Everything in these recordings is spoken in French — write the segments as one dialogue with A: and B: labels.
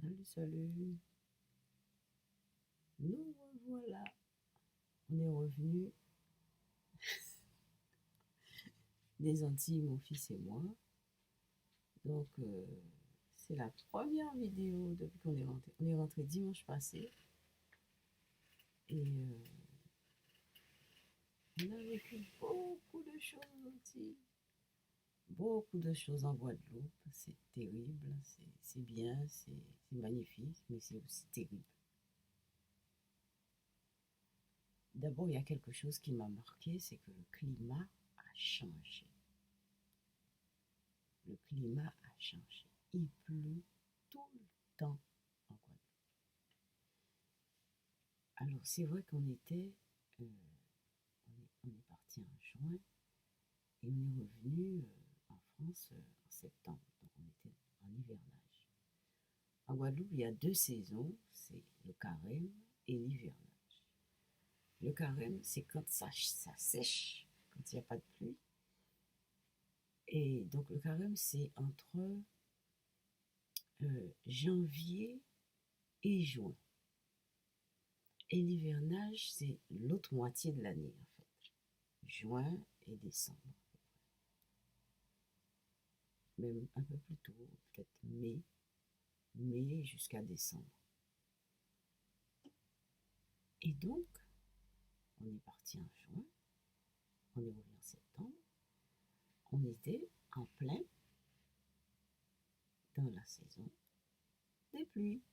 A: Salut, salut. Nous revoilà. On est revenu des Antilles, mon fils et moi. Donc, c'est la première vidéo depuis qu'on est rentré. On est rentré dimanche passé. Et on a vécu beaucoup de choses aux Antilles. Beaucoup de choses en Guadeloupe. C'est terrible. C'est bien. C'est magnifique. Mais c'est aussi terrible. D'abord, il y a quelque chose qui m'a marqué, c'est que le climat a changé. Le climat a changé. Il pleut tout le temps en Guadeloupe. Alors, c'est vrai qu'on était, on est parti en juin et on est revenu en France en septembre. Donc, on était en hivernage. En Guadeloupe, il y a deux saisons, c'est le carême et l'hivernage. Le carême, c'est quand ça sèche, quand il n'y a pas de pluie. Et donc, le carême, c'est entre janvier et juin. Et l'hivernage, c'est l'autre moitié de l'année, en fait. Juin et décembre. Même un peu plus tôt, peut-être mai jusqu'à décembre. Et donc, on est parti en juin, on est revenu en septembre, on était en plein dans la saison des pluies.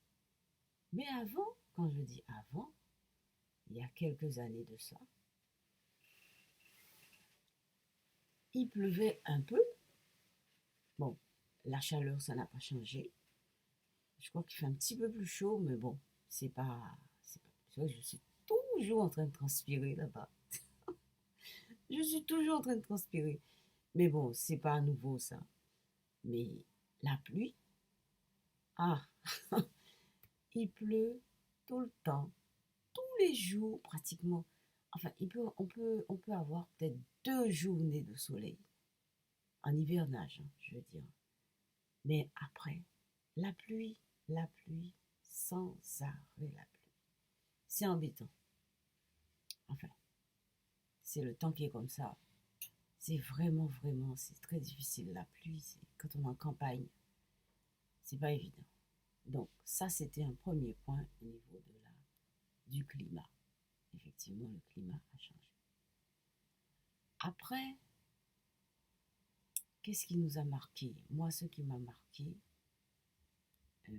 A: Mais avant, quand je dis avant, il y a quelques années de ça, il pleuvait un peu. Bon, la chaleur, ça n'a pas changé. Je crois qu'il fait un petit peu plus chaud, mais bon, c'est vrai que je suis toujours en train de transpirer là-bas. Je suis toujours en train de transpirer. Mais bon, c'est pas nouveau ça. Mais la pluie, ah, il pleut tout le temps, tous les jours pratiquement. Enfin, on peut avoir peut-être 2 journées de soleil en hivernage, hein, je veux dire. Mais après, la pluie, sans arrêt la pluie. C'est embêtant. Enfin, c'est le temps qui est comme ça. C'est vraiment, c'est très difficile. La pluie, quand on est en campagne, c'est pas évident. Donc, ça, c'était un premier point au niveau du climat. Effectivement, le climat a changé. Après, qu'est-ce qui nous a marqué? Moi, ce qui m'a marqué, euh,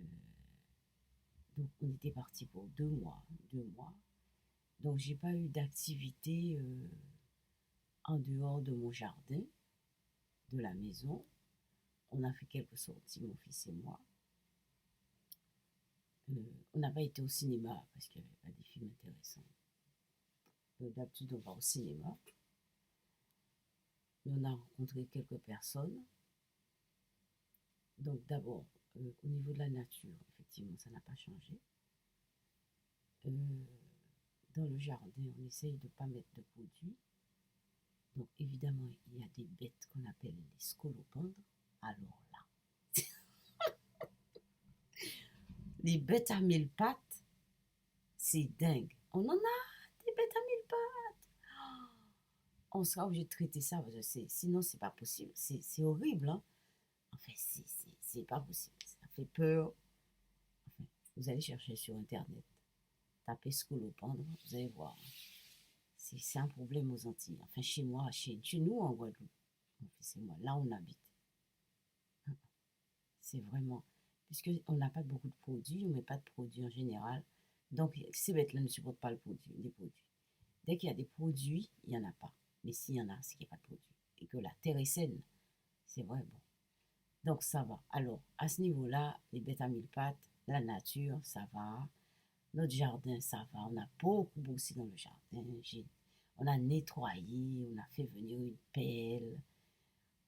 A: donc on était parti pour 2 mois, 2 mois. Donc, j'ai pas eu d'activité en dehors de mon jardin, de la maison. On a fait quelques sorties, mon fils et moi. On n'a pas été au cinéma parce qu'il n'y avait pas des films intéressants. D'habitude, on va au cinéma. Mais on a rencontré quelques personnes. Donc d'abord, au niveau de la nature, effectivement, ça n'a pas changé. Euh, dans le jardin, on essaye de ne pas mettre de produits. Donc évidemment, il y a des bêtes qu'on appelle les scolopendres. Alors là, les bêtes à 1000 pattes, c'est dingue. On en a des bêtes à 1000 pattes. On sera obligé de traiter ça parce que sinon c'est pas possible. C'est horrible, hein. Enfin, c'est pas possible. Ça fait peur. Enfin, vous allez chercher sur Internet, tapez scolopendre, vous allez voir. C'est un problème aux Antilles. Enfin, chez moi, chez nous en Guadeloupe, mon fils et moi, là on habite. C'est vraiment. Puisqu'on n'a pas beaucoup de produits, on ne met pas de produits en général. Donc, ces bêtes-là ne supportent pas les produits. Dès qu'il y a des produits, il n'y en a pas. Mais s'il y en a, c'est qu'il n'y a pas de produits. Et que la terre est saine. C'est vrai, bon. Donc, ça va. Alors, à ce niveau-là, les bêtes à 1000 pattes, la nature, ça va. Notre jardin, ça va. On a beaucoup bossé dans le jardin. On a nettoyé, on a fait venir une pelle,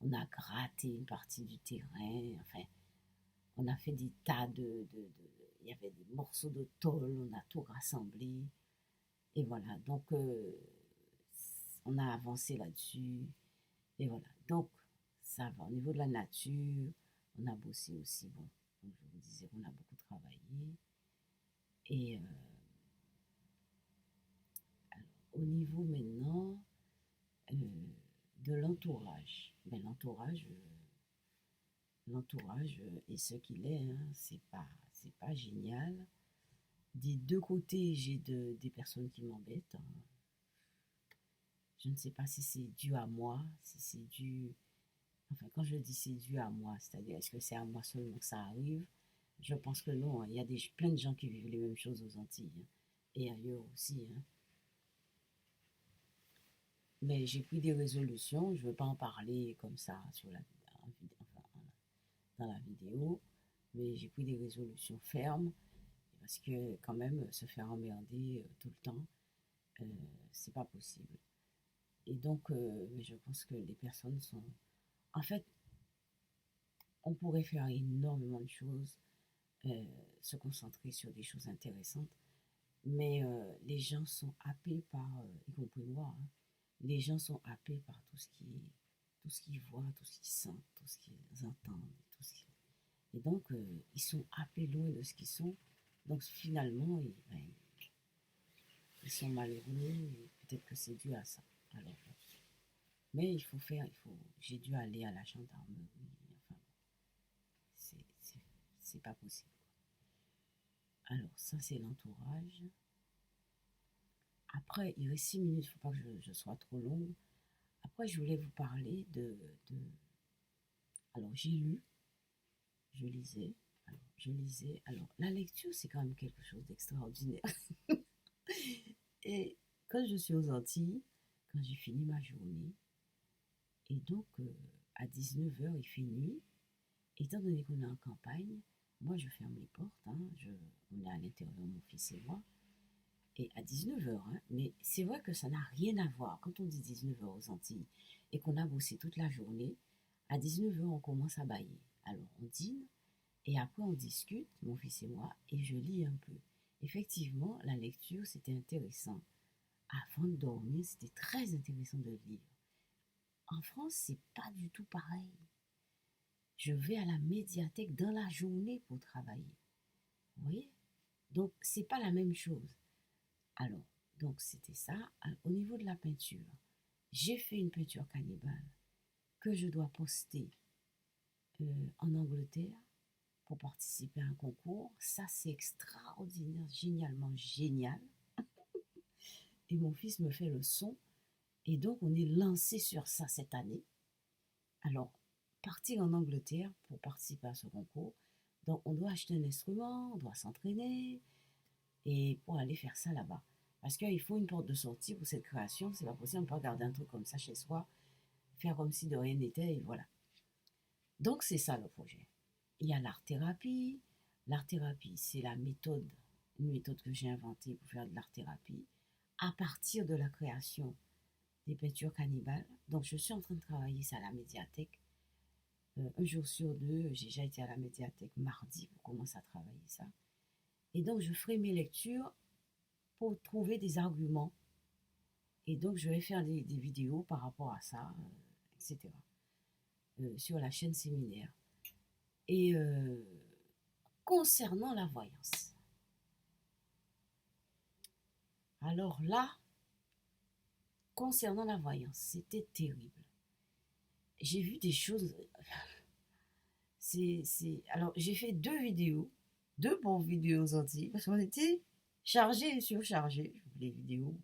A: on a gratté une partie du terrain. Enfin, on a fait des tas il y avait des morceaux de tôle, on a tout rassemblé. Et voilà, donc on a avancé là-dessus. Et voilà, donc ça va. Au niveau de la nature, on a bossé aussi. Bon, comme je vous disais, on a beaucoup travaillé. Et au niveau maintenant euh, de l'entourage, ben, l'entourage est ce qu'il est, hein, c'est pas génial. Des deux côtés, des personnes qui m'embêtent, hein. Je ne sais pas si c'est dû à moi, si c'est dû. Enfin, quand je dis c'est dû à moi, c'est-à-dire est-ce que c'est à moi seulement que ça arrive? Je pense que non, hein. Il y a plein de gens qui vivent les mêmes choses aux Antilles, hein, et ailleurs aussi, hein. Mais j'ai pris des résolutions, je ne veux pas en parler comme ça enfin, dans la vidéo, mais j'ai pris des résolutions fermes parce que quand même se faire emmerder tout le temps, euh, c'est pas possible. Et donc, mais je pense que les personnes sont. En fait, on pourrait faire énormément de choses, euh, se concentrer sur des choses intéressantes, mais les gens sont happés par, y compris moi, hein, les gens sont happés par tout ce qu'ils voient, tout ce qu'ils sentent, tout ce qu'ils entendent, et donc ils sont happés loin de ce qu'ils sont. Donc finalement, ben, ils sont malheureux, et peut-être que c'est dû à ça. Alors, mais j'ai dû aller à la gendarmerie. Enfin, c'est c'est pas possible. Alors, ça, c'est l'entourage. Après, il reste 6 minutes, il ne faut pas que je sois trop longue. Après, je voulais vous parler de... Alors, j'ai lu, je lisais. Alors, je lisais. Alors, la lecture, c'est quand même quelque chose d'extraordinaire. Et quand je suis aux Antilles, quand j'ai fini ma journée, et donc à 19 heures il fait nuit, étant donné qu'on est en campagne, moi je ferme les portes, hein, on est à l'intérieur, mon fils et moi, et à 19 heures, hein, mais c'est vrai que ça n'a rien à voir. Quand on dit 19 heures aux Antilles et qu'on a bossé toute la journée, à 19 heures on commence à bailler. Alors on dîne et après on discute, mon fils et moi, et je lis un peu. Effectivement, la lecture c'était intéressant. Avant de dormir, c'était très intéressant de lire. En France, c'est pas du tout pareil. Je vais à la médiathèque dans la journée pour travailler. Vous voyez? Donc, c'est pas la même chose. Alors, donc c'était ça. Au niveau de la peinture, j'ai fait une peinture cannibale que je dois poster en Angleterre pour participer à un concours. Ça, c'est extraordinaire, génialement génial. Et mon fils me fait le son. Et donc, on est lancé sur ça cette année. Alors, partir en Angleterre pour participer à ce concours. Donc, on doit acheter un instrument, on doit s'entraîner et pour aller faire ça là-bas. Parce qu'il faut une porte de sortie pour cette création. C'est pas possible, on peut pas garder un truc comme ça chez soi, faire comme si de rien n'était et voilà. Donc, c'est ça le projet. Il y a l'art-thérapie. L'art-thérapie, c'est une méthode que j'ai inventée pour faire de l'art-thérapie à partir de la création des peintures cannibales. Donc, je suis en train de travailler ça à la médiathèque. Un jour sur deux, j'ai déjà été à la médiathèque mardi pour commencer à travailler ça. Et donc, je ferai mes lectures pour trouver des arguments. Et donc, je vais faire des vidéos par rapport à ça, etc. Sur la chaîne séminaire. Et concernant la voyance. Alors là, concernant la voyance, c'était terrible. J'ai vu des choses. Alors, j'ai fait deux bonnes vidéos sorties, parce qu'on était chargés et surchargés. Les vidéos.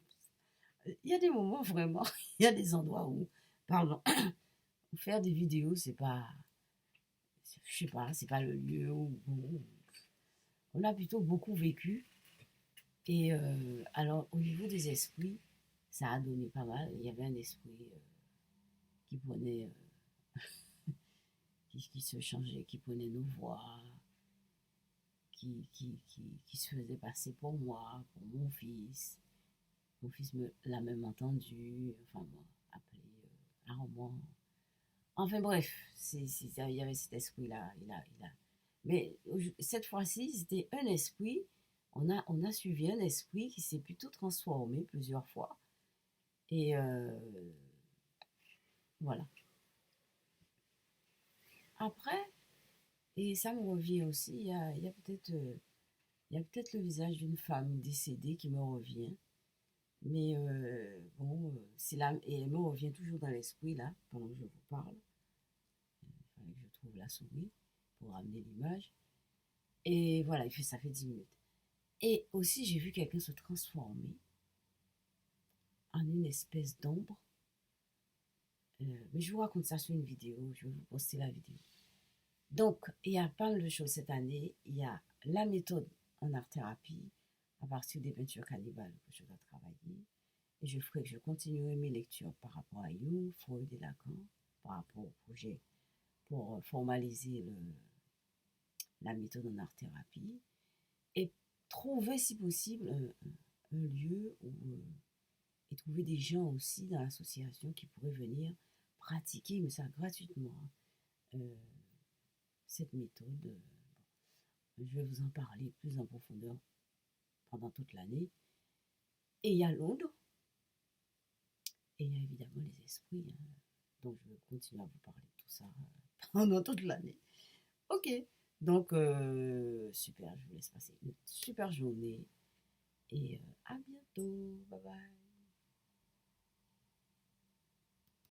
A: Il y a des moments vraiment, il y a des endroits où, pardon, faire des vidéos, c'est pas, je sais pas, c'est pas le lieu où on a plutôt beaucoup vécu. Et alors, au niveau des esprits, ça a donné pas mal. Il y avait un esprit qui prenait, qui se changeait, qui prenait nos voix, qui se faisait passer pour moi, pour mon fils. Mon fils l'a même entendu, enfin bon, appelé Armand. Enfin bref, il y avait cet esprit-là. Mais cette fois-ci, c'était un esprit. On a suivi un esprit qui s'est plutôt transformé plusieurs fois. Et voilà. Après, et ça me revient aussi, il y a peut-être Il y a peut-être le visage d'une femme décédée qui me revient. Mais bon, c'est là, et elle me revient toujours dans l'esprit, là, pendant que je vous parle. Il fallait que je trouve la souris pour ramener l'image. Et voilà, ça fait 10 minutes. Et aussi, j'ai vu quelqu'un se transformer en une espèce d'ombre. Mais je vous raconte ça sur une vidéo, je vais vous poster la vidéo. Donc, il y a pas mal de choses cette année. Il y a la méthode en art-thérapie à partir des peintures cannibales que je dois travailler. Et je continuerai mes lectures par rapport à Jung, Freud et Lacan, par rapport au projet pour formaliser la méthode en art-thérapie. Et trouver, si possible, un lieu et trouver des gens aussi dans l'association qui pourraient venir pratiquer, mais ça gratuitement, euh, cette méthode. Je vais vous en parler plus en profondeur pendant toute l'année. Et il y a Londres, et il y a évidemment les esprits, hein. Donc je vais continuer à vous parler de tout ça pendant toute l'année. Ok, donc super, je vous laisse passer une super journée et à bientôt. Bye bye.